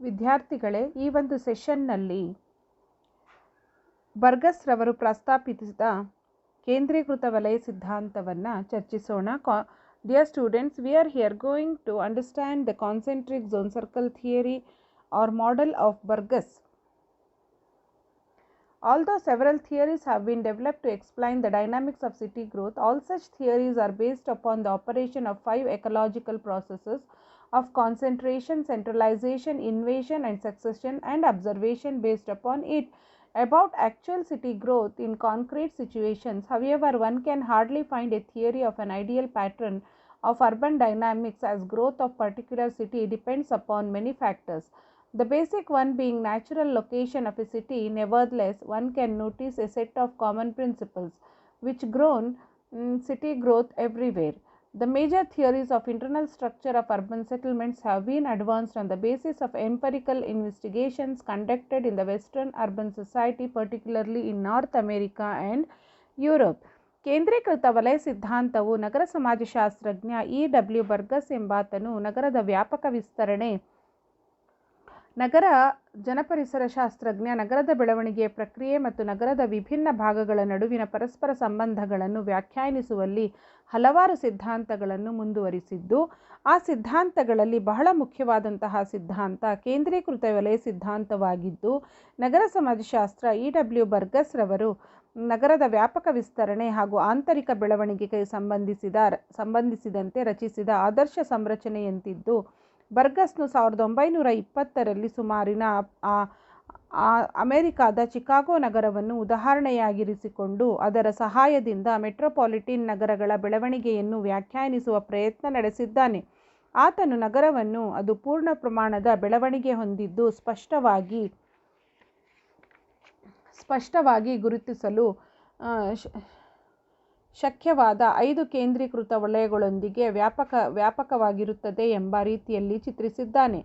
ವಿದ್ಯಾರ್ಥಿಗಳೇ, ಈ ಒಂದು ಸೆಷನ್ನಲ್ಲಿ ಬರ್ಗಸ್ ರವರು ಪ್ರಸ್ತಾಪಿಸಿದ ಕೇಂದ್ರೀಕೃತ ವಲಯ ಸಿದ್ಧಾಂತವನ್ನು ಚರ್ಚಿಸೋಣ. Dear students, we are here going to understand the concentric zone circle theory or model of Burgess. Although several theories have been developed to explain the dynamics of city growth, all such theories are based upon the operation of 5 ecological processes of concentration, centralization, invasion and succession, and observation based upon it. About actual city growth in concrete situations, however, one can hardly find a theory of an ideal pattern of urban dynamics, as growth of particular city depends upon many factors. The basic one being natural location of a city. Nevertheless, one can notice a set of common principles which grown city growth everywhere. The major theories of internal structure of urban settlements have been advanced on the basis of empirical investigations conducted in the Western urban society, particularly in North America and Europe. ಕೇಂದ್ರೀಕೃತ ವಲಯ ಸಿದ್ಧಾಂತವು ನಗರ ಸಮಾಜಶಾಸ್ತ್ರಜ್ಞ E.W. ಬರ್ಗಸ್ ಎಂಬಾತನು ನಗರದ ವ್ಯಾಪಕ ವಿಸ್ತರಣೆ, ನಗರ ಜನಪರಿಸರ ಶಾಸ್ತ್ರಜ್ಞ, ನಗರದ ಬೆಳವಣಿಗೆಯ ಪ್ರಕ್ರಿಯೆ ಮತ್ತು ನಗರದ ವಿಭಿನ್ನ ಭಾಗಗಳ ನಡುವಿನ ಪರಸ್ಪರ ಸಂಬಂಧಗಳನ್ನು ವ್ಯಾಖ್ಯಾನಿಸುವಲ್ಲಿ ಹಲವಾರು ಸಿದ್ಧಾಂತಗಳನ್ನು ಮುಂದುವರಿಸಿದ್ದು, ಆ ಸಿದ್ಧಾಂತಗಳಲ್ಲಿ ಬಹಳ ಮುಖ್ಯವಾದಂತಹ ಸಿದ್ಧಾಂತ ಕೇಂದ್ರೀಕೃತ ವಲಯ ಸಿದ್ಧಾಂತವಾಗಿದ್ದು, ನಗರ ಸಮಾಜಶಾಸ್ತ್ರ E.W. ಬರ್ಗಸ್ ರವರು ನಗರದ ವ್ಯಾಪಕ ವಿಸ್ತರಣೆ ಹಾಗೂ ಆಂತರಿಕ ಬೆಳವಣಿಗೆಗೆ ಸಂಬಂಧಿಸಿದಂತೆ ರಚಿಸಿದ ಆದರ್ಶ ಸಂರಚನೆಯಂತಿದ್ದು, ಬರ್ಗಸ್ನು 1920ರಲ್ಲಿ ಸುಮಾರಿನ ಅಮೆರಿಕಾದ ಚಿಕಾಗೋ ನಗರವನ್ನು ಉದಾಹರಣೆಯಾಗಿರಿಸಿಕೊಂಡು ಅದರ ಸಹಾಯದಿಂದ ಮೆಟ್ರೋಪಾಲಿಟನ್ ನಗರಗಳ ಬೆಳವಣಿಗೆಯನ್ನು ವ್ಯಾಖ್ಯಾನಿಸುವ ಪ್ರಯತ್ನ ನಡೆಸಿದ್ದಾನೆ. ಆತನು ನಗರವನ್ನು ಅದು ಪೂರ್ಣ ಪ್ರಮಾಣದ ಬೆಳವಣಿಗೆ ಹೊಂದಿದ್ದು ಸ್ಪಷ್ಟವಾಗಿ ಗುರುತಿಸಲು ಶಕ್ಯವಾದ 5 ಕೇಂದ್ರೀಕೃತ ವಲಯಗಳೊಂದಿಗೆ ವ್ಯಾಪಕವಾಗಿರುತ್ತದೆ ಎಂಬ ರೀತಿಯಲ್ಲಿ ಚಿತ್ರಿಸಿದ್ದಾನೆ.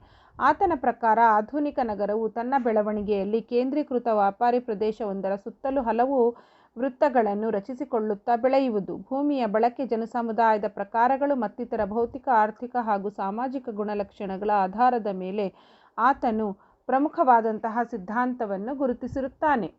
ಆತನ ಪ್ರಕಾರ ಆಧುನಿಕ ನಗರವು ತನ್ನ ಬೆಳವಣಿಗೆಯಲ್ಲಿ ಕೇಂದ್ರೀಕೃತ ವ್ಯಾಪಾರಿ ಪ್ರದೇಶವೊಂದರ ಸುತ್ತಲೂ ಹಲವು ವೃತ್ತಗಳನ್ನು ರಚಿಸಿಕೊಳ್ಳುತ್ತಾ ಬೆಳೆಯುವುದು. ಭೂಮಿಯ ಬಳಕೆ, ಜನಸಮುದಾಯದ ಪ್ರಕಾರಗಳು ಮತ್ತಿತರ ಭೌತಿಕ, ಆರ್ಥಿಕ ಹಾಗೂ ಸಾಮಾಜಿಕ ಗುಣಲಕ್ಷಣಗಳ ಆಧಾರದ ಮೇಲೆ ಆತನು ಪ್ರಮುಖವಾದಂತಹ ಸಿದ್ಧಾಂತವನ್ನು ಗುರುತಿಸಿರುತ್ತಾನೆ.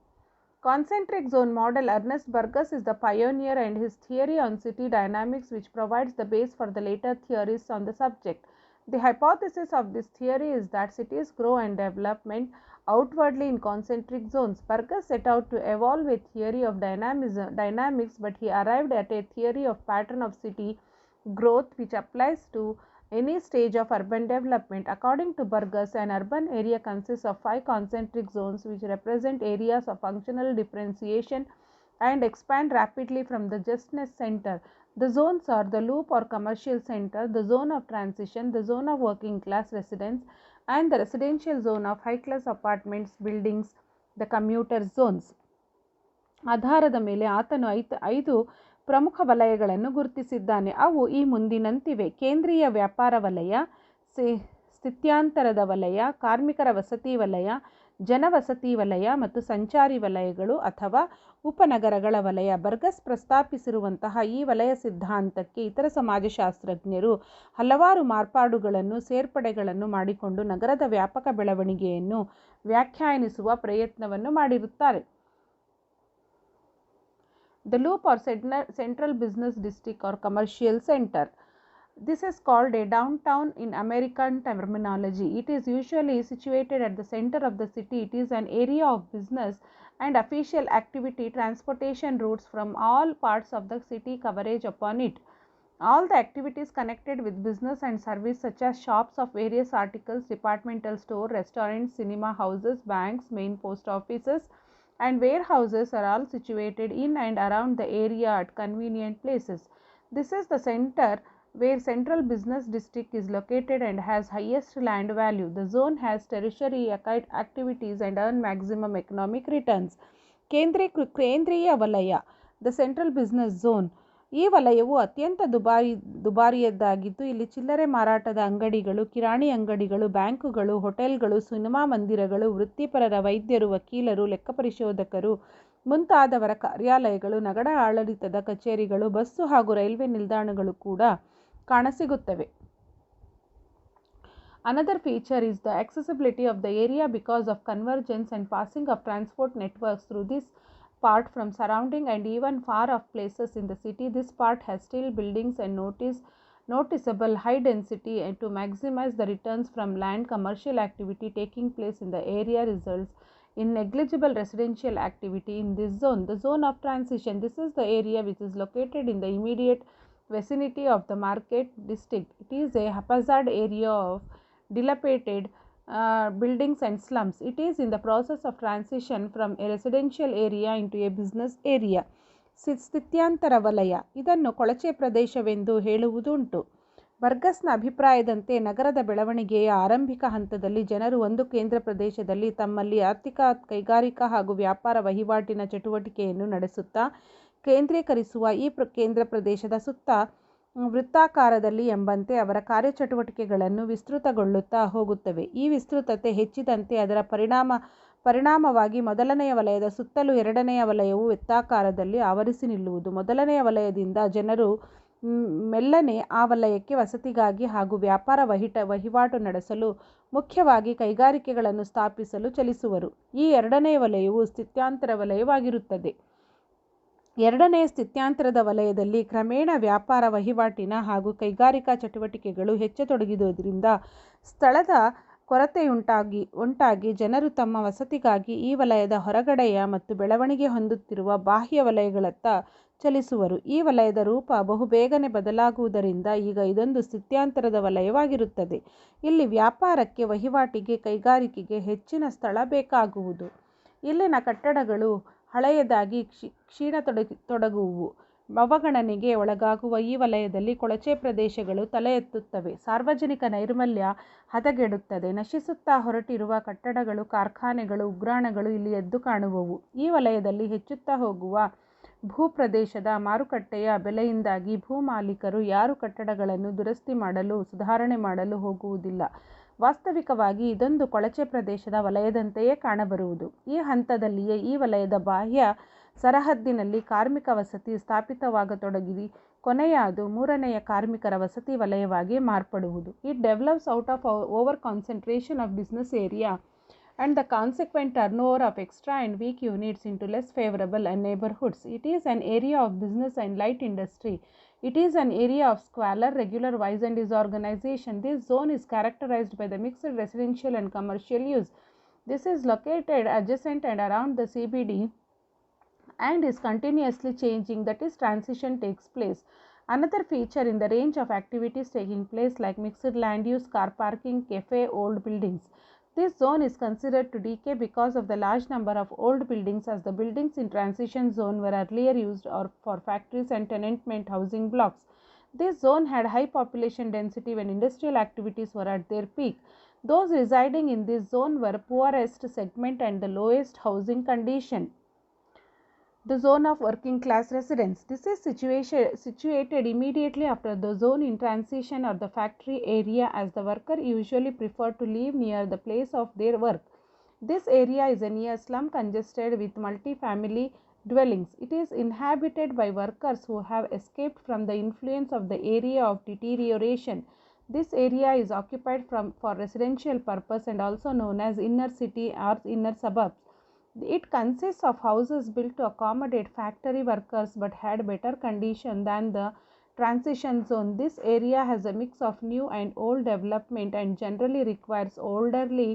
Concentric zone model. Ernest Burgess is the pioneer, and his theory on city dynamics which provides the base for the later theories on the subject. The hypothesis of this theory is that cities grow and development outwardly in concentric zones. Burgess set out to evolve a theory of dynamics, but he arrived at a theory of pattern of city growth which applies to any stage of urban development. According to Burgess, an urban area consists of 5 concentric zones which represent areas of functional differentiation and expand rapidly from the justness center. The zones are the loop or commercial center, the zone of transition, the zone of working class residents, and the residential zone of high class apartments buildings, the commuter zones. ಆಧಾರದ ಮೇಲೆ ಆತನು 5 ಪ್ರಮುಖ ವಲಯಗಳನ್ನು ಗುರುತಿಸಿದ್ದಾನೆ. ಅವು ಈ ಮುಂದಿನಂತಿವೆ: ಕೇಂದ್ರೀಯ ವ್ಯಾಪಾರ ವಲಯ, ಸ್ಥಿತ್ಯಾಂತರದ ವಲಯ, ಕಾರ್ಮಿಕರ ವಸತಿ ವಲಯ, ಜನವಸತಿ ವಲಯ ಮತ್ತು ಸಂಚಾರಿ ವಲಯಗಳು ಅಥವಾ ಉಪನಗರಗಳ ವಲಯ. ಬರ್ಗಸ್ ಪ್ರಸ್ತಾಪಿಸಿರುವಂತಹ ಈ ವಲಯ ಸಿದ್ಧಾಂತಕ್ಕೆ ಇತರ ಸಮಾಜಶಾಸ್ತ್ರಜ್ಞರು ಹಲವಾರು ಮಾರ್ಪಾಡುಗಳನ್ನು, ಸೇರ್ಪಡೆಗಳನ್ನು ಮಾಡಿಕೊಂಡು ನಗರದ ವ್ಯಾಪಕ ಬೆಳವಣಿಗೆಯನ್ನು ವ್ಯಾಖ್ಯಾನಿಸುವ ಪ್ರಯತ್ನವನ್ನು ಮಾಡಿರುತ್ತಾರೆ. The loop or central business district or commercial center. This is called a downtown in American terminology. It is usually situated at the center of the city. It is an area of business and official activity. Transportation routes from all parts of the city coverage upon it. All the activities connected with business and service, such as shops of various articles, departmental store, restaurants, cinema houses, banks, main post offices, and warehouses are all situated in and around the area at convenient places. This is the center where central business district is located and has highest land value. The zone has tertiary activities and earn maximum economic returns. ಕೇಂದ್ರೀಯ ವಲಯ, the central business zone. ಈ ವಲಯವು ಅತ್ಯಂತ ದುಬಾರಿಯದ್ದಾಗಿದ್ದು, ಇಲ್ಲಿ ಚಿಲ್ಲರೆ ಮಾರಾಟದ ಅಂಗಡಿಗಳು, ಕಿರಾಣಿ ಅಂಗಡಿಗಳು, ಬ್ಯಾಂಕುಗಳು, ಹೋಟೆಲ್ಗಳು, ಸಿನಿಮಾ ಮಂದಿರಗಳು, ವೃತ್ತಿಪರರ, ವೈದ್ಯರು, ವಕೀಲರು, ಲೆಕ್ಕಪರಿಶೋಧಕರು ಮುಂತಾದವರ ಕಾರ್ಯಾಲಯಗಳು, ನಗರ ಆಡಳಿತದ ಕಚೇರಿಗಳು, ಬಸ್ಸು ಹಾಗೂ ರೈಲ್ವೆ ನಿಲ್ದಾಣಗಳು ಕೂಡ ಕಾಣಸಿಗುತ್ತವೆ. Another feature is the accessibility of the area because of convergence and passing of transport networks through this part from surrounding and even far off places in the city. This part has still buildings and noticeable high density, and to maximize the returns from land commercial activity taking place in the area results in negligible residential activity in this zone. The zone of transition, this is the area which is located in the immediate vicinity of the market district. It is a haphazard area of dilapidated buildings and slums. It is in the process of transition from a residential area into a business area. ಸ್ಥಿತ್ಯಾಂತರ ವಲಯ, ಇದನ್ನು ಕೊಳಚೆ ಪ್ರದೇಶವೆಂದು ಹೇಳುವುದುಂಟು. ಬರ್ಗಸ್ನ ಅಭಿಪ್ರಾಯದಂತೆ ನಗರದ ಬೆಳವಣಿಗೆಯ ಆರಂಭಿಕ ಹಂತದಲ್ಲಿ ಜನರು ಒಂದು ಕೇಂದ್ರ ಪ್ರದೇಶದಲ್ಲಿ ತಮ್ಮಲ್ಲಿ ಆರ್ಥಿಕ, ಕೈಗಾರಿಕಾ ಹಾಗೂ ವ್ಯಾಪಾರ ವಹಿವಾಟಿನ ಚಟುವಟಿಕೆಯನ್ನು ನಡೆಸುತ್ತಾ ಕೇಂದ್ರೀಕರಿಸುವ ಈ ಕೇಂದ್ರ ಪ್ರದೇಶದ ಸುತ್ತ ವೃತ್ತಾಕಾರದಲ್ಲಿ ಎಂಬಂತೆ ಅವರ ಕಾರ್ಯಚಟುವಟಿಕೆಗಳನ್ನು ವಿಸ್ತೃತಗೊಳ್ಳುತ್ತಾ ಹೋಗುತ್ತವೆ. ಈ ವಿಸ್ತೃತತೆ ಹೆಚ್ಚಿದಂತೆ ಅದರ ಪರಿಣಾಮವಾಗಿ ಮೊದಲನೆಯ ವಲಯದ ಸುತ್ತಲೂ ಎರಡನೆಯ ವಲಯವು ವೃತ್ತಾಕಾರದಲ್ಲಿ ಆವರಿಸಿ ನಿಲ್ಲುವುದು. ಮೊದಲನೆಯ ವಲಯದಿಂದ ಜನರು ಮೆಲ್ಲನೆ ಆ ವಲಯಕ್ಕೆ ವಸತಿಗಾಗಿ ಹಾಗೂ ವ್ಯಾಪಾರ ವಹಿವಾಟು ನಡೆಸಲು, ಮುಖ್ಯವಾಗಿ ಕೈಗಾರಿಕೆಗಳನ್ನು ಸ್ಥಾಪಿಸಲು ಚಲಿಸುವರು. ಈ ಎರಡನೆಯ ವಲಯವು ಸ್ಥಿತ್ಯಾಂತರ ವಲಯವಾಗಿರುತ್ತದೆ. ಎರಡನೆಯ ಸ್ಥಿತ್ಯಾಂತರದ ವಲಯದಲ್ಲಿ ಕ್ರಮೇಣ ವ್ಯಾಪಾರ ವಹಿವಾಟಿನ ಹಾಗೂ ಕೈಗಾರಿಕಾ ಚಟುವಟಿಕೆಗಳು ಹೆಚ್ಚತೊಡಗಿದುದರಿಂದ ಸ್ಥಳದ ಕೊರತೆಯುಂಟಾಗಿ ಜನರು ತಮ್ಮ ವಸತಿಗಾಗಿ ಈ ವಲಯದ ಹೊರಗಡೆಯ ಮತ್ತು ಬೆಳವಣಿಗೆ ಹೊಂದುತ್ತಿರುವ ಬಾಹ್ಯ ವಲಯಗಳತ್ತ ಚಲಿಸುವರು. ಈ ವಲಯದ ರೂಪ ಬಹುಬೇಗನೆ ಬದಲಾಗುವುದರಿಂದ ಈಗ ಇದೊಂದು ಸ್ಥಿತ್ಯಾಂತರದ ವಲಯವಾಗಿರುತ್ತದೆ. ಇಲ್ಲಿ ವ್ಯಾಪಾರಕ್ಕೆ, ವಹಿವಾಟಿಗೆ, ಕೈಗಾರಿಕೆಗೆ ಹೆಚ್ಚಿನ ಸ್ಥಳ ಬೇಕಾಗುವುದು. ಇಲ್ಲಿನ ಕಟ್ಟಡಗಳು ಹಳೆಯದಾಗಿ ಕ್ಷೀಣತೊಡಗುವುವು. ಅವಗಣನೆಗೆ ಒಳಗಾಗುವ ಈ ವಲಯದಲ್ಲಿ ಕೊಳಚೆ ಪ್ರದೇಶಗಳು ತಲೆ ಎತ್ತುತ್ತವೆ. ಸಾರ್ವಜನಿಕ ನೈರ್ಮಲ್ಯ ಹದಗೆಡುತ್ತದೆ. ನಶಿಸುತ್ತಾ ಹೊರಟಿರುವ ಕಟ್ಟಡಗಳು, ಕಾರ್ಖಾನೆಗಳು, ಉಗ್ರಾಣಗಳು ಇಲ್ಲಿ ಎದ್ದು ಕಾಣುವವು. ಈ ವಲಯದಲ್ಲಿ ಹೆಚ್ಚುತ್ತಾ ಹೋಗುವ ಭೂಪ್ರದೇಶದ ಮಾರುಕಟ್ಟೆಯ ಬೆಲೆಯಿಂದಾಗಿ ಭೂಮಾಲೀಕರು ಯಾರು ಕಟ್ಟಡಗಳನ್ನು ದುರಸ್ತಿ ಮಾಡಲು, ಸುಧಾರಣೆ ಮಾಡಲು ಹೋಗುವುದಿಲ್ಲ. ವಾಸ್ತವಿಕವಾಗಿ ಇದೊಂದು ಕೊಳಚೆ ಪ್ರದೇಶದ ವಲಯದಂತೆಯೇ ಕಾಣಬರುವುದು. ಈ ಹಂತದಲ್ಲಿಯೇ ಈ ವಲಯದ ಬಾಹ್ಯ ಸರಹದ್ದಿನಲ್ಲಿ ಕಾರ್ಮಿಕ ವಸತಿ ಸ್ಥಾಪಿತವಾಗತೊಡಗಿ ಕೊನೆಯ ಅದು ಮೂರನೆಯ ಕಾರ್ಮಿಕರ ವಸತಿ ವಲಯವಾಗಿ ಮಾರ್ಪಡುವುದು. It develops out of over concentration of business area and the consequent turnover of extra and weak units into less favorable neighborhoods. It is an area of business and light industry. It is an area of squalor, regular wise and disorganization. This zone is characterized by the mixed residential and commercial use. This is located adjacent and around the CBD and is continuously changing, that is, transition takes place. Another feature in the range of activities taking place like mixed land use, car parking, cafe, old buildings. This zone is considered to decay because of the large number of old buildings, as the buildings in transition zone were earlier used for factories and tenement housing blocks. This zone had high population density when industrial activities were at their peak. Those residing in this zone were poorest segment and the lowest housing condition. The zone of working class residents. This is situated immediately after the zone in transition or the factory area, as the worker usually prefer to live near the place of their work. This area is a near slum congested with multi-family dwellings. It is inhabited by workers who have escaped from the influence of the area of deterioration. This area is occupied for residential purpose and also known as inner city or inner suburbs. It consists of houses built to accommodate factory workers but had better condition than the transition zone. This area has a mix of new and old development and generally requires orderly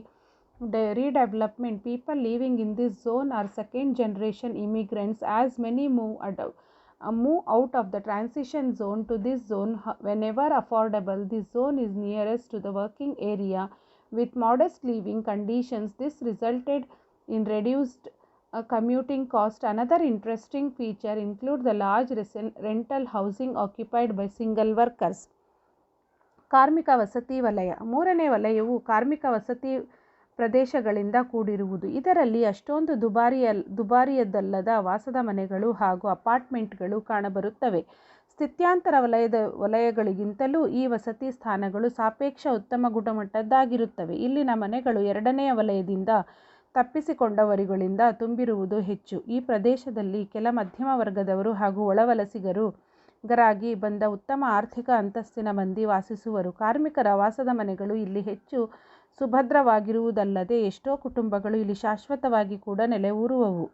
redevelopment. People living in this zone are second generation immigrants, as many move out of the transition zone to this zone whenever affordable. This zone is nearest to the working area with modest living conditions. This resulted in reduced commuting cost. Another interesting feature includes the large rental housing occupied by single workers. ಕಾರ್ಮಿಕ ವಸತಿ ವಲಯ. ಮೂರನೇ ವಲಯವು ಕಾರ್ಮಿಕ ವಸತಿ ಪ್ರದೇಶಗಳಿಂದ ಕೂಡಿರುವುದು. ಇದರಲ್ಲಿ ಅಷ್ಟೊಂದು ದುಬಾರಿಯದ್ದಲ್ಲದ ವಾಸದ ಮನೆಗಳು ಹಾಗೂ ಅಪಾರ್ಟ್ಮೆಂಟ್ಗಳು ಕಾಣಬರುತ್ತವೆ. ಸ್ಥಿತ್ಯಾಂತರ ವಲಯಗಳಿಗಿಂತಲೂ ಈ ವಸತಿ ಸ್ಥಾನಗಳು ಸಾಪೇಕ್ಷ ಉತ್ತಮ ಗುಣಮಟ್ಟದ್ದಾಗಿರುತ್ತವೆ. ಇಲ್ಲಿನ ಮನೆಗಳು ಎರಡನೆಯ ವಲಯದಿಂದ ತಪ್ಪಿಸಿಕೊಂಡವರುಗಳಿಂದ ತುಂಬಿರುವುದು ಹೆಚ್ಚು. ಈ ಪ್ರದೇಶದಲ್ಲಿ ಕೆಲ ಮಧ್ಯಮ ವರ್ಗದವರು ಹಾಗೂ ಒಳವಲಸಿಗರು ಗರಾಗಿ ಬಂದ ಉತ್ತಮ ಆರ್ಥಿಕ ಅಂತಸ್ತಿನ ಮಂದಿ ವಾಸಿಸುವರು. ಕಾರ್ಮಿಕರ ವಾಸದ ಮನೆಗಳು ಇಲ್ಲಿ ಹೆಚ್ಚು ಸುಭದ್ರವಾಗಿರುವುದಲ್ಲದೆ ಎಷ್ಟೋ ಕುಟುಂಬಗಳು ಇಲ್ಲಿ ಶಾಶ್ವತವಾಗಿ ಕೂಡ ನೆಲೆಯೂರುವವು.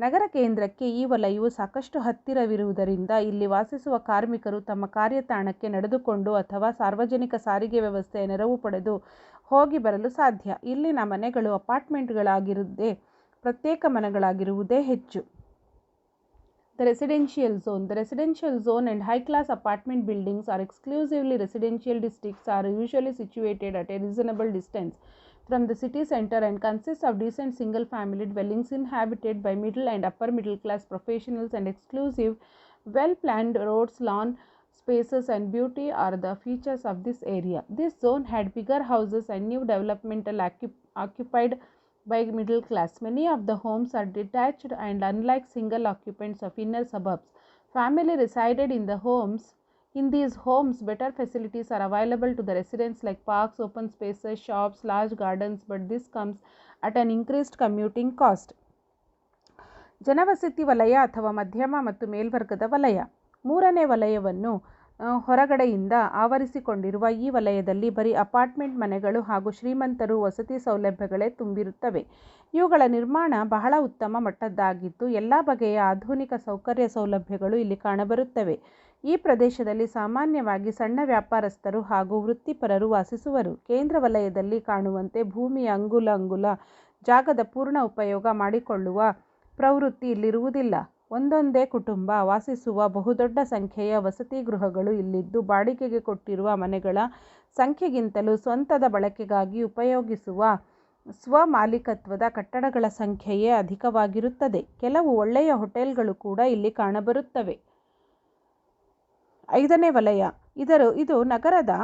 ನಗರ ಕೇಂದ್ರಕ್ಕೆ ಈ ವಲಯವು ಸಾಕಷ್ಟು ಹತ್ತಿರವಿರುವುದರಿಂದ ಇಲ್ಲಿ ವಾಸಿಸುವ ಕಾರ್ಮಿಕರು ತಮ್ಮ ಕಾರ್ಯತಾಣಕ್ಕೆ ನಡೆದುಕೊಂಡು ಅಥವಾ ಸಾರ್ವಜನಿಕ ಸಾರಿಗೆ ವ್ಯವಸ್ಥೆಯ ನೆರವು ಪಡೆದು ಹೋಗಿ ಬರಲು ಸಾಧ್ಯ. ಇಲ್ಲಿನ ಮನೆಗಳು ಅಪಾರ್ಟ್ಮೆಂಟ್ಗಳಾಗಿರುವುದೇ ಪ್ರತ್ಯೇಕ ಮನೆಗಳಾಗಿರುವುದೇ ಹೆಚ್ಚು. The residential zone. The residential zone and high-class apartment buildings are exclusively residential districts are usually situated at a reasonable distance from the city center and consist of decent single-family dwellings inhabited by middle and upper middle-class professionals, and exclusive, well-planned roads, lawn spaces and beauty are the features of this area. This zone had bigger houses and new developmental occupied by middle class. Many of the homes are detached and unlike single occupants of inner suburbs. Family resided in the homes. In these homes, better facilities are available to the residents like parks, open spaces, shops, large gardens, but this comes at an increased commuting cost. ಜನವಸತಿ ವಲಯ ಅಥವಾ ಮಧ್ಯಮ ಮತ್ತು ಮೇಲ್ವರ್ಗದ ವಲಯ. ಮೂರನೇ ವಲಯವನ್ನು ಹೊರಗಡೆಯಿಂದ ಆವರಿಸಿಕೊಂಡಿರುವ ಈ ವಲಯದಲ್ಲಿ ಬರೀ ಅಪಾರ್ಟ್ಮೆಂಟ್ ಮನೆಗಳು ಹಾಗೂ ಶ್ರೀಮಂತರು ವಸತಿ ಸೌಲಭ್ಯಗಳೇ ತುಂಬಿರುತ್ತವೆ. ಇವುಗಳ ನಿರ್ಮಾಣ ಬಹಳ ಉತ್ತಮ ಮಟ್ಟದ್ದಾಗಿದ್ದು ಎಲ್ಲ ಬಗೆಯ ಆಧುನಿಕ ಸೌಕರ್ಯ ಸೌಲಭ್ಯಗಳು ಇಲ್ಲಿ ಕಾಣಬರುತ್ತವೆ. ಈ ಪ್ರದೇಶದಲ್ಲಿ ಸಾಮಾನ್ಯವಾಗಿ ಸಣ್ಣ ವ್ಯಾಪಾರಸ್ಥರು ಹಾಗೂ ವೃತ್ತಿಪರರು ವಾಸಿಸುವರು. ಕೇಂದ್ರ ವಲಯದಲ್ಲಿ ಕಾಣುವಂತೆ ಭೂಮಿಯ ಅಂಗುಲ ಜಾಗದ ಪೂರ್ಣ ಉಪಯೋಗ ಮಾಡಿಕೊಳ್ಳುವ ಪ್ರವೃತ್ತಿ ಇಲ್ಲಿರುವುದಿಲ್ಲ. ಒಂದೊಂದೇ ಕುಟುಂಬ ವಾಸಿಸುವ ಬಹುದೊಡ್ಡ ಸಂಖ್ಯೆಯ ವಸತಿ ಗೃಹಗಳು ಇಲ್ಲಿದ್ದು ಬಾಡಿಗೆಗೆ ಕೊಟ್ಟಿರುವ ಮನೆಗಳ ಸಂಖ್ಯೆಗಿಂತಲೂ ಸ್ವಂತದ ಬಳಕೆಗಾಗಿ ಉಪಯೋಗಿಸುವ ಸ್ವಮಾಲಿಕತ್ವದ ಕಟ್ಟಡಗಳ ಸಂಖ್ಯೆಯೇ ಅಧಿಕವಾಗಿರುತ್ತದೆ. ಕೆಲವು ಒಳ್ಳೆಯ ಹೋಟೆಲ್ಗಳು ಕೂಡ ಇಲ್ಲಿ ಕಾಣಬರುತ್ತವೆ. 5ನೇ ವಲಯ. ಇದು ನಗರದ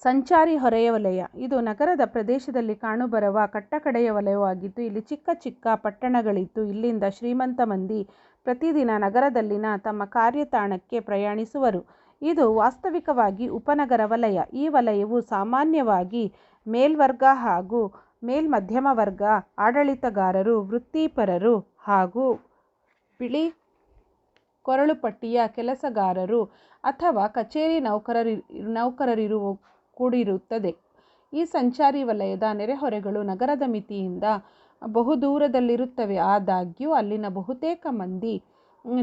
ಸಂಚಾರಿ ಹೊರೆಯ ವಲಯ. ಇದು ನಗರದ ಪ್ರದೇಶದಲ್ಲಿ ಕಾಣುಬರುವ ಕಟ್ಟಕಡೆಯ ವಲಯವಾಗಿದ್ದು ಇಲ್ಲಿ ಚಿಕ್ಕ ಚಿಕ್ಕ ಪಟ್ಟಣಗಳಿದ್ದು ಇಲ್ಲಿಂದ ಶ್ರೀಮಂತ ಮಂದಿ ಪ್ರತಿದಿನ ನಗರದಲ್ಲಿನ ತಮ್ಮ ಕಾರ್ಯತಾಣಕ್ಕೆ ಪ್ರಯಾಣಿಸುವರು. ಇದು ವಾಸ್ತವಿಕವಾಗಿ ಉಪನಗರ ವಲಯ. ಈ ವಲಯವು ಸಾಮಾನ್ಯವಾಗಿ ಮೇಲ್ವರ್ಗ ಹಾಗೂ ಮೇಲ್ಮಧ್ಯಮ ವರ್ಗ, ಆಡಳಿತಗಾರರು, ವೃತ್ತಿಪರರು ಹಾಗೂ ಬಿಳಿ ಕೊರಳುಪಟ್ಟಿಯ ಕೆಲಸಗಾರರು ಅಥವಾ ಕಚೇರಿ ನೌಕರರಿರುವ ಕೂಡಿರುತ್ತದೆ. ಈ ಸಂಚಾರಿ ವಲಯದ ನೆರೆಹೊರೆಗಳು ನಗರದ ಮಿತಿಯಿಂದ ಬಹುದೂರದಲ್ಲಿರುತ್ತವೆ. ಆದಾಗ್ಯೂ ಅಲ್ಲಿನ ಬಹುತೇಕ ಮಂದಿ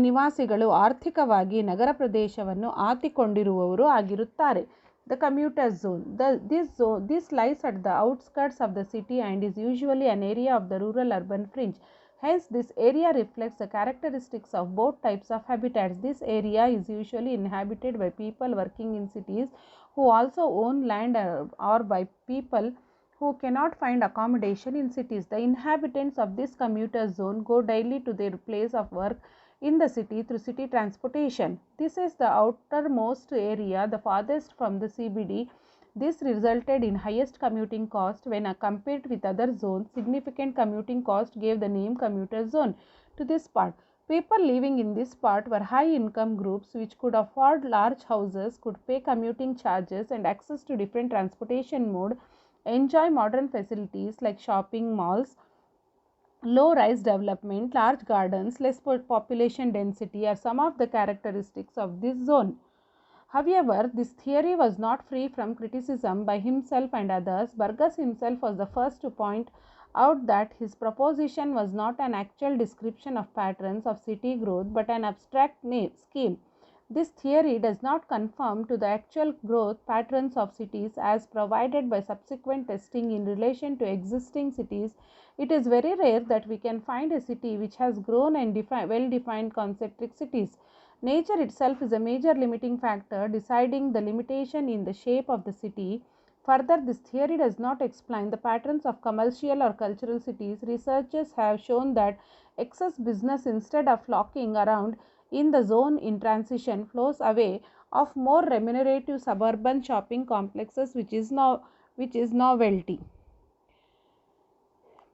ನಿವಾಸಿಗಳು ಆರ್ಥಿಕವಾಗಿ ನಗರ ಪ್ರದೇಶವನ್ನು ಆತಿಕೊಂಡಿರುವವರು ಆಗಿರುತ್ತಾರೆ. The commuter zone. This lies at the outskirts of the city and is usually an area of the rural-urban fringe. Hence, this area reflects the characteristics of both types of habitats. This area is usually inhabited by people working in cities who also own land or by people who cannot find accommodation in cities. The inhabitants of this commuter zone go daily to their place of work in the city through city transportation. This is the outermost area, the farthest from the CBD. This resulted in highest commuting cost when compared with other zones. Significant commuting cost gave the name commuter zone to this part. People living in this part were high income groups which could afford large houses, could pay commuting charges and access to different transportation mode, enjoy modern facilities like shopping malls, low-rise development, large gardens, less population density are some of the characteristics of this zone. However, this theory was not free from criticism by himself and others. Burgess himself was the first to point out that his proposition was not an actual description of patterns of city growth but an abstract scheme. This theory does not conform to the actual growth patterns of cities as provided by subsequent testing in relation to existing cities. It is very rare that we can find a city which has grown and well-defined concentric cities. Nature itself is a major limiting factor deciding the limitation in the shape of the city. Further, this theory does not explain the patterns of commercial or cultural cities. Researchers have shown that excess business, instead of flocking around in the zone in transition, flows away of more remunerative suburban shopping complexes, which is novelty.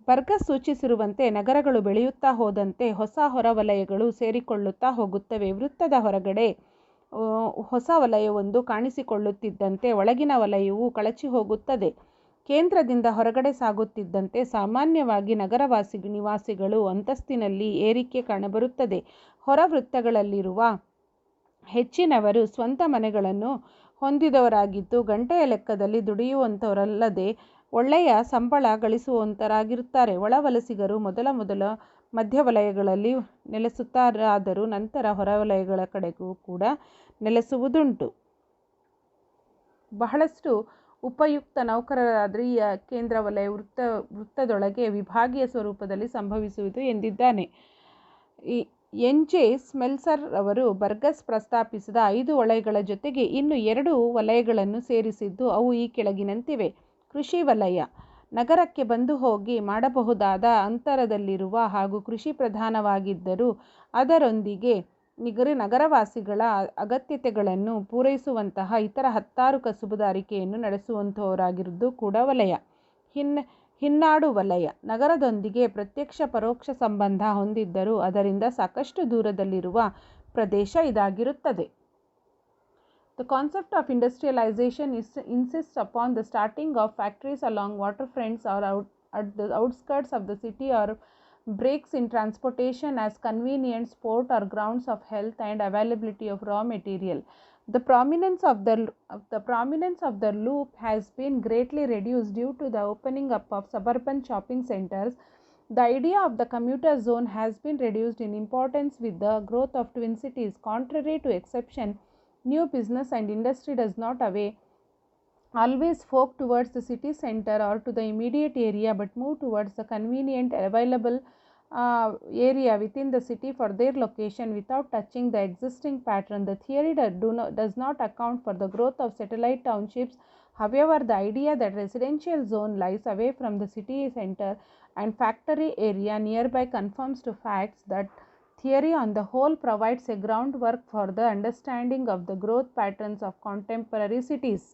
ಬರ್ಗಸ್ ಸೂಚಿಸಿರುವಂತೆ ನಗರಗಳು ಬೆಳೆಯುತ್ತಾ ಹೋದಂತೆ ಹೊಸ ಹೊರವಲಯಗಳು ಸೇರಿಕೊಳ್ಳುತ್ತಾ ಹೋಗುತ್ತವೆ. ವೃತ್ತದ ಹೊರಗಡೆ ಹೊಸ ವಲಯವೊಂದು ಕಾಣಿಸಿಕೊಳ್ಳುತ್ತಿದ್ದಂತೆ ಒಳಗಿನ ವಲಯವು ಕಳಚಿ ಹೋಗುತ್ತದೆ. ಕೇಂದ್ರದಿಂದ ಹೊರಗಡೆ ಸಾಗುತ್ತಿದ್ದಂತೆ ಸಾಮಾನ್ಯವಾಗಿ ನಿವಾಸಿಗಳು ಅಂತಸ್ತಿನಲ್ಲಿ ಏರಿಕೆ ಕಾಣಬರುತ್ತದೆ. ಹೊರ ವೃತ್ತಗಳಲ್ಲಿರುವ ಹೆಚ್ಚಿನವರು ಸ್ವಂತ ಮನೆಗಳನ್ನು ಹೊಂದಿದವರಾಗಿದ್ದು ಗಂಟೆಯ ಲೆಕ್ಕದಲ್ಲಿ ದುಡಿಯುವಂಥವರಲ್ಲದೆ ಒಳ್ಳೆಯ ಸಂಬಳ ಗಳಿಸುವಂತರಾಗಿರುತ್ತಾರೆ. ಒಳವಲಸಿಗರು ಮೊದಲ ಮಧ್ಯವಲಯಗಳಲ್ಲಿ ನೆಲೆಸುತ್ತಾರಾದರೂ ನಂತರ ಹೊರವಲಯಗಳ ಕಡೆಗೂ ಕೂಡ ನೆಲೆಸುವುದುಂಟು. ಬಹಳಷ್ಟು ಉಪಯುಕ್ತ ನೌಕರರಾದರೆ ಈ ಕೇಂದ್ರ ವಲಯ ವೃತ್ತದೊಳಗೆ ವಿಭಾಗೀಯ ಸ್ವರೂಪದಲ್ಲಿ ಸಂಭವಿಸುವುದು ಎಂದಿದ್ದಾನೆ. ಎನ್.ಜೆ. ಸ್ಮೆಲ್ಸರ್ ಅವರು ಬರ್ಗಸ್ ಪ್ರಸ್ತಾಪಿಸಿದ 5 ವಲಯಗಳ ಜೊತೆಗೆ ಇನ್ನು 2 ವಲಯಗಳನ್ನು ಸೇರಿಸಿದ್ದು ಅವು ಈ ಕೆಳಗಿನಂತಿವೆ. ಕೃಷಿ ವಲಯ ನಗರಕ್ಕೆ ಬಂದು ಹೋಗಿ ಮಾಡಬಹುದಾದ ಅಂತರದಲ್ಲಿರುವ ಹಾಗೂ ಕೃಷಿ ಪ್ರಧಾನವಾಗಿದ್ದರೂ ಅದರೊಂದಿಗೆ ನಗರವಾಸಿಗಳ ಅಗತ್ಯತೆಗಳನ್ನು ಪೂರೈಸುವಂತಹ ಇತರ 10 ಕಸುಬುದಾರಿಕೆಯನ್ನು ನಡೆಸುವಂಥವರಾಗಿರುವುದು ಕೂಡ ವಲಯ. ಹಿನ್ನಾಡು ವಲಯ ನಗರದೊಂದಿಗೆ ಪ್ರತ್ಯಕ್ಷ ಪರೋಕ್ಷ ಸಂಬಂಧ ಹೊಂದಿದ್ದರೂ ಅದರಿಂದ ಸಾಕಷ್ಟು ದೂರದಲ್ಲಿರುವ ಪ್ರದೇಶ ಇದಾಗಿರುತ್ತದೆ. The concept of industrialization insists upon the starting of factories along waterfronts or at the outskirts of the city or breaks in transportation as convenient port or grounds of health and availability of raw material. The prominence of the loop has been greatly reduced due to the opening up of suburban shopping centers. The idea of the commuter zone has been reduced in importance with the growth of twin cities. Contrary to exception, new business and industry does not always folk towards the city center or to the immediate area, but move towards the convenient available area within the city for their location without touching the existing pattern. The theory does not account for the growth of satellite townships. However, the idea that residential zone lies away from the city center and factory area nearby conforms to facts. That theory on the whole provides a groundwork for the understanding of the growth patterns of contemporary cities.